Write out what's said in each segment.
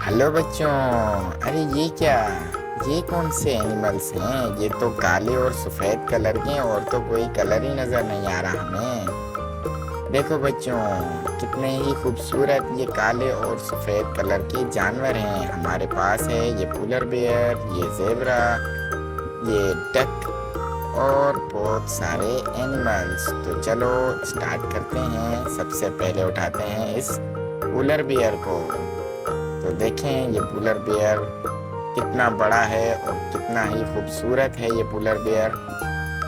Hello बच्चों। अरे ये क्या, ये कौन से एनिमल्स हैं? ये तो काले और सफ़ेद कलर के हैं और तो कोई कलर ही नज़र नहीं आ रहा हमें। देखो बच्चों, कितने ही खूबसूरत ये काले और सफ़ेद कलर के जानवर हैं। हमारे पास है ये पोलर बेयर, ये ज़ेब्रा, ये डक और बहुत सारे एनिमल्स। तो चलो स्टार्ट करते हैं। सबसे पहले उठाते हैं इस पोलर बेयर को। तो देखें ये पोलर बेयर कितना बड़ा है और कितना ही खूबसूरत है ये पोलर बेयर।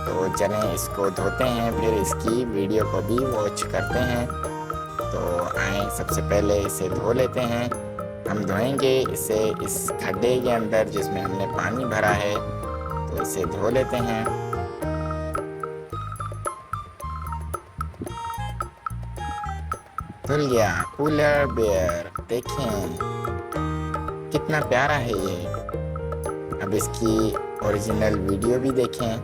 तो चलें इसको धोते हैं, फिर इसकी वीडियो को भी वॉच करते हैं। तो आए सबसे पहले इसे धो लेते हैं। हम धोएंगे इसे इस खड्डे के अंदर जिसमें हमने पानी भरा है। तो इसे धो लेते हैं। धुल गया पोलर बेयर। देखें कितना प्यारा है ये। अब इसकी ओरिजिनल वीडियो भी देखें।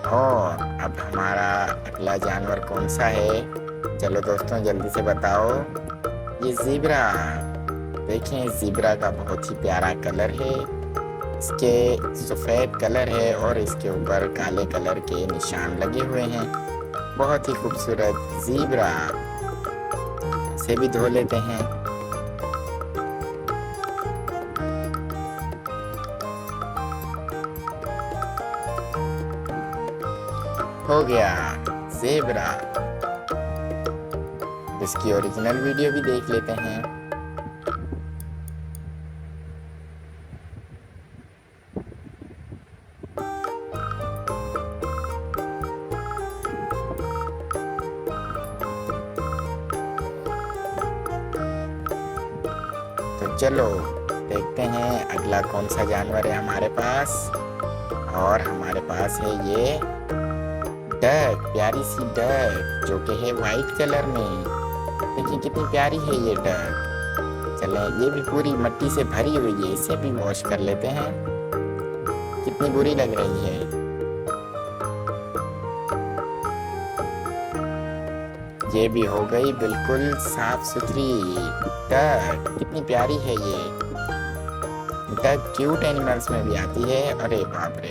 और अब हमारा अगला जानवर कौन सा है? चलो दोस्तों जल्दी से बताओ। ये ज़ीब्रा। देखें ज़ीब्रा का बहुत ही प्यारा कलर है। इसके सफ़ेद कलर है और इसके ऊपर काले कलर के निशान लगे हुए हैं। बहुत ही खूबसूरत ज़ीब्रा। इसे भी धो लेते हैं। हो गया ज़ेब्रा। इसकी ओरिजिनल वीडियो भी देख लेते हैं। तो चलो देखते हैं अगला कौन सा जानवर है हमारे पास। और हमारे पास है ये डक, प्यारी सी डक जो कि है वाइट कलर में। देखिए कितनी प्यारी है ये डक। चलें ये भी पूरी मिट्टी से भरी हुई है, इसे भी वॉश कर लेते हैं। कितनी बुरी लग रही है। ये भी हो गई बिल्कुल साफ सुथरी। डक कितनी प्यारी है ये। डक क्यूट एनिमल्स में भी आती है। अरे बाप रे।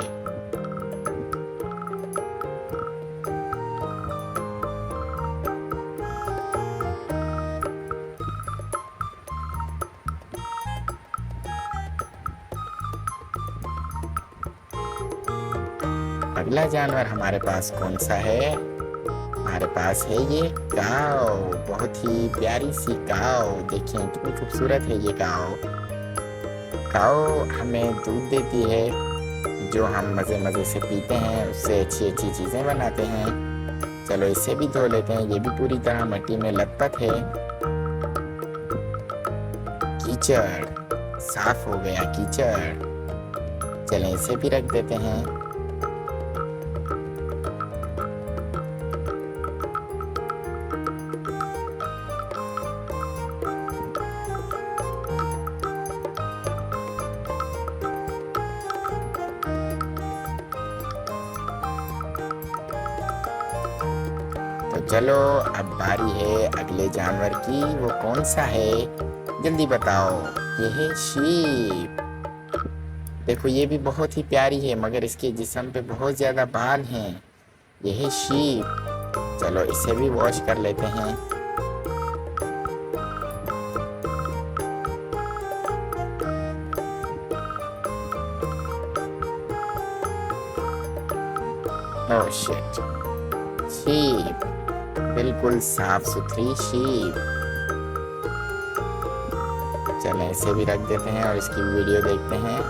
अगला जानवर हमारे पास कौन सा है? हमारे पास है ये काऊ, बहुत ही प्यारी सी काऊ। देखिए कितनी खूबसूरत है ये काऊ। काऊ हमें दूध देती है जो हम मज़े मज़े से पीते हैं, उससे अच्छी अच्छी चीज़ें बनाते हैं। चलो इसे भी धो लेते हैं। ये भी पूरी तरह मिट्टी में लथपथ है। कीचड़ साफ हो गया कीचड़। चलें इसे भी रख देते हैं। तो चलो अब बारी है अगले जानवर की। वो कौन सा है जल्दी बताओ। ये है शीप। देखो ये भी बहुत ही प्यारी है मगर इसके जिस्म पे बहुत ज़्यादा बाल हैं। ये है शीप। चलो इसे भी वॉश कर लेते हैं। Oh shit. शीप बिल्कुल साफ सुथरी शीप। चलें इसे भी रख देते हैं और इसकी वीडियो देखते हैं।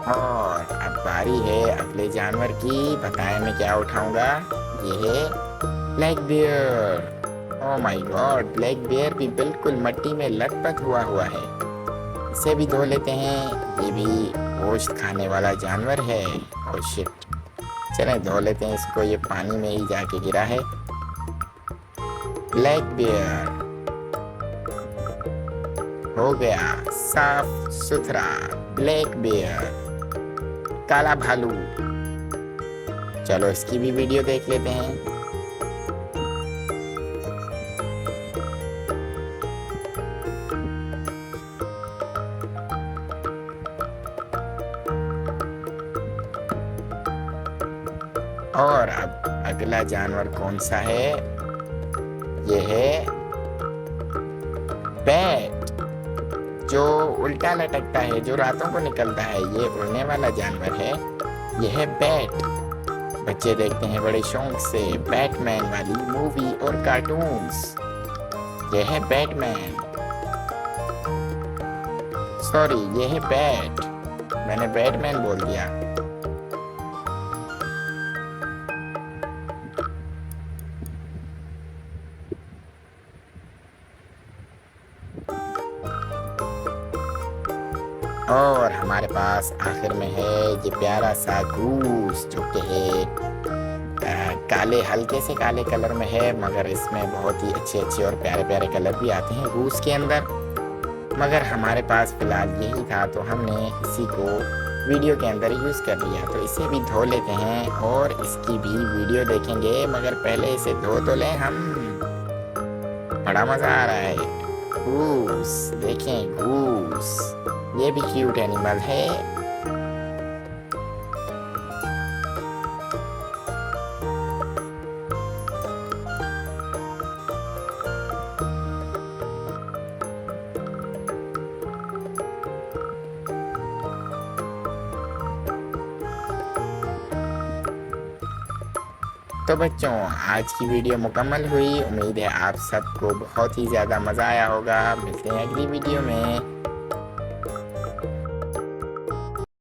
और अब बारी है अगले जानवर की। बताएं मैं क्या उठाऊंगा। ये है black bear. Oh my God, black bear भी बिल्कुल मिट्टी में लथपथ हुआ है। इसे भी धो लेते हैं। ये भी गोश्त खाने वाला जानवर है। Oh shit. चलें धो लेते हैं इसको, ये पानी में ही जाके गिरा है। ब्लैक बियर हो गया साफ सुथरा ब्लैक बियर, काला भालू। चलो इसकी भी वीडियो देख लेते हैं। और अब अगला जानवर कौन सा है? ये है बैट, जो उल्टा लटकता है, जो रातों को निकलता है। ये उड़ने वाला जानवर है। ये है बैट। बच्चे देखते हैं बड़े शौक से बैटमैन वाली मूवी और कार्टून्स। ये है बैटमैन, सॉरी ये है बैट, मैंने बैटमैन बोल दिया। और हमारे पास आखिर में है ये प्यारा सा गूस, जो कि है काले, हल्के से काले कलर में है, मगर इसमें बहुत ही अच्छे अच्छे और प्यारे प्यारे कलर भी आते हैं गूस के अंदर। मगर हमारे पास फिलहाल यही था, तो हमने इसी को वीडियो के अंदर यूज़ कर लिया। तो इसे भी धो लेते हैं और इसकी भी वीडियो देखेंगे, मगर पहले इसे धो तो लें हम। बड़ा मज़ा आ रहा है। गूस देखें, गूस ये भी क्यूट एनिमल है। तो बच्चों आज की वीडियो मुकम्मल हुई। उम्मीद है आप सबको बहुत ही ज़्यादा मज़ा आया होगा। मिलते हैं अगली वीडियो में।